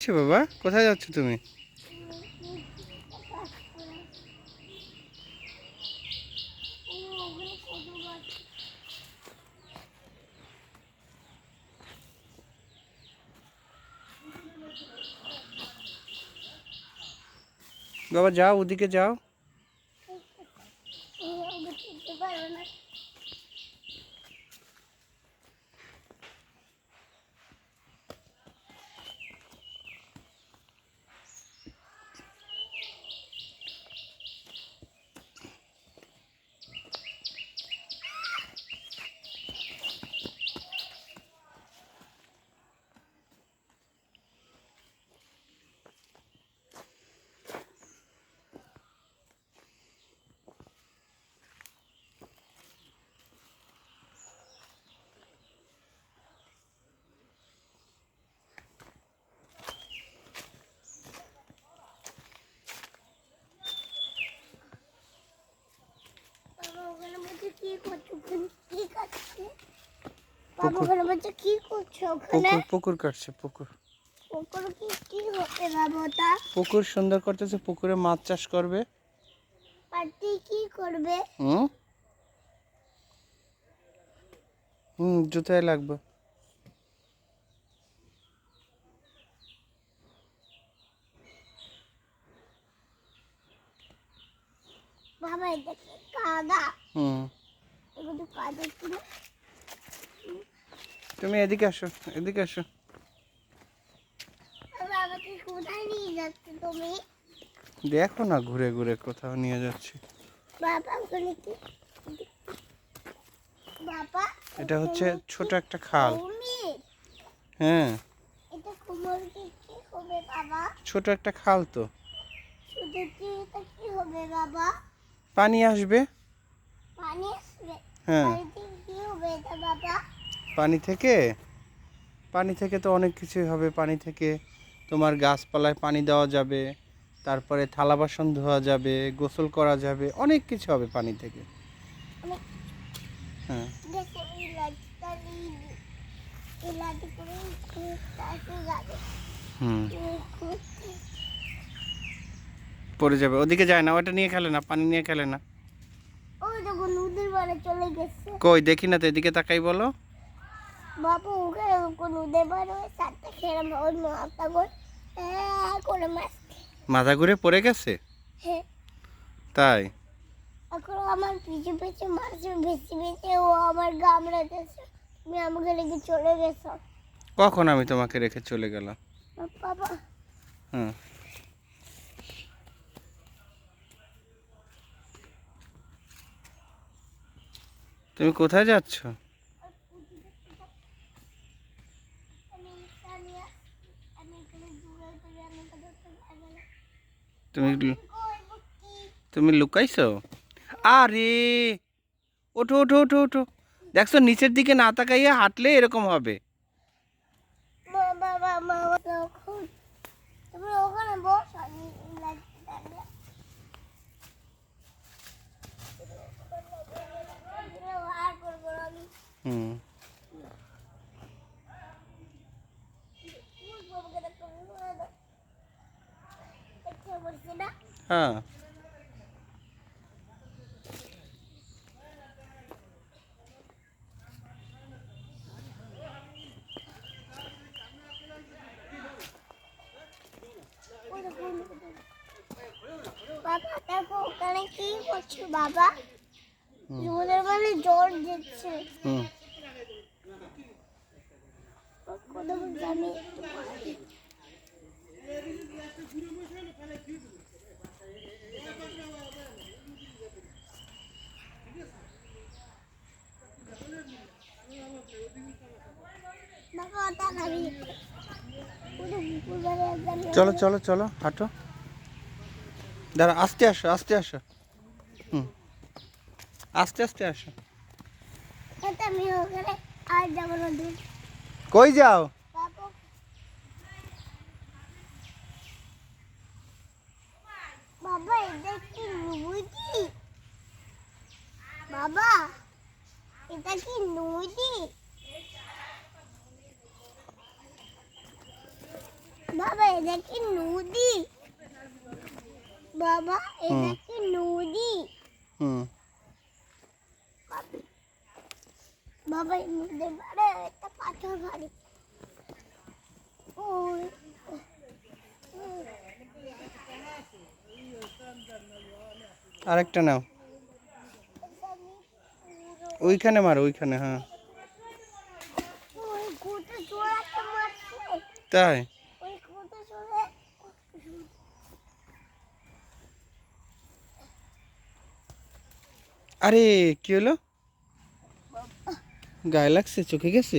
বাবা কোথায় যাচ্ছ তুমি? বাবা যাও, ওদিকে যাও। পুকুর কাটছে। পুকুর সুন্দর করতেছে, পুকুরে মাছ চাষ করবে। কি করবে? জুতায় লাগবে। বাবা এটা কি কাদা? এগুলো কাদা কি? তুমি এদিকে আসো, এদিকে আসো। বাবা আমাকে কোথায় নিয়ে যাচ্ছে তুমি? দেখো না, ঘুরে ঘুরে কোথাও নিয়ে যাচ্ছি। বাবা ওখানে কি? বাবা এটা হচ্ছে ছোট একটা খাল। হ্যাঁ, এটা কুমির কি হবে বাবা? ছোট একটা খাল তো। শুধু কি এটা কি হবে বাবা? পানি আসবে। পানি আসবে? হ্যাঁ, কি হবে এটা বাবা? পানি থেকে তো অনেক কিছুই হবে। পানি থেকে তোমার গাছপালায় পানি দেওয়া যাবে, তারপরে থালা বাসন ধোয়া যাবে, গোসল করা যাবে, অনেক কিছু হবে পানি থেকে। হ্যাঁ, পড়ে যাবে। ওদিকে যায় না, ওটা নিয়ে খেলে না, পানি নিয়ে খেলে না। কই দেখি না তো, এদিকে তাকাই বলো। বাবু ওখানে নদীর পাড়ে সাতটা খেলাম ওর মাথা করে মাথা ঘুরে পড়ে গেছে? হ্যাঁ, তাই? এখন আমার পিছু পিছু মারছে, বেশি বেশি ও আমার কামড়াতেছে। তুমি আমাকে রেখে চলে গেছো। কখন আমি তোমাকে রেখে চলে গেলাম? বাবা হুম, তুমি কোথায় যাচ্ছ? তুমি তুমি লুকাইছো? আরে ওঠো ওঠো ওঠো ওঠো। দেখছো, নিচের দিকে না তাকাইয়া হাঁটলে এরকম হবে। বাবা তুমি ওখানে বসো। হুম, হ্যাঁ, বাবা দেখো ওখানে কি করছো বাবা? জোরে মানে জোর দিচ্ছে। আমি চলো চলো চলো, হাঁটো। দাঁড়া, আস্তে আসো, আস্তে আসো। হুম, আস্তে আস্তে আসো। আমি ওখানে আর যাবো না। কই যাও? বাবা এটা কি নদী? বাবা এটা কি নদী? বাবা এটা কি নদী? বাবা এটা কি নদী? হুম। বাবা এই নদীর পাড়ে একটা পাথর বাড়ি। ওই আরেকটা নাও, ওইখানে মারো, ওইখানে। হ্যাঁ, ওই কোটা চোরাটা মারছে। তাই? ওই কোটা চোরা আরে কি হলো? গায়ে লাগছে? চোখে গেছে?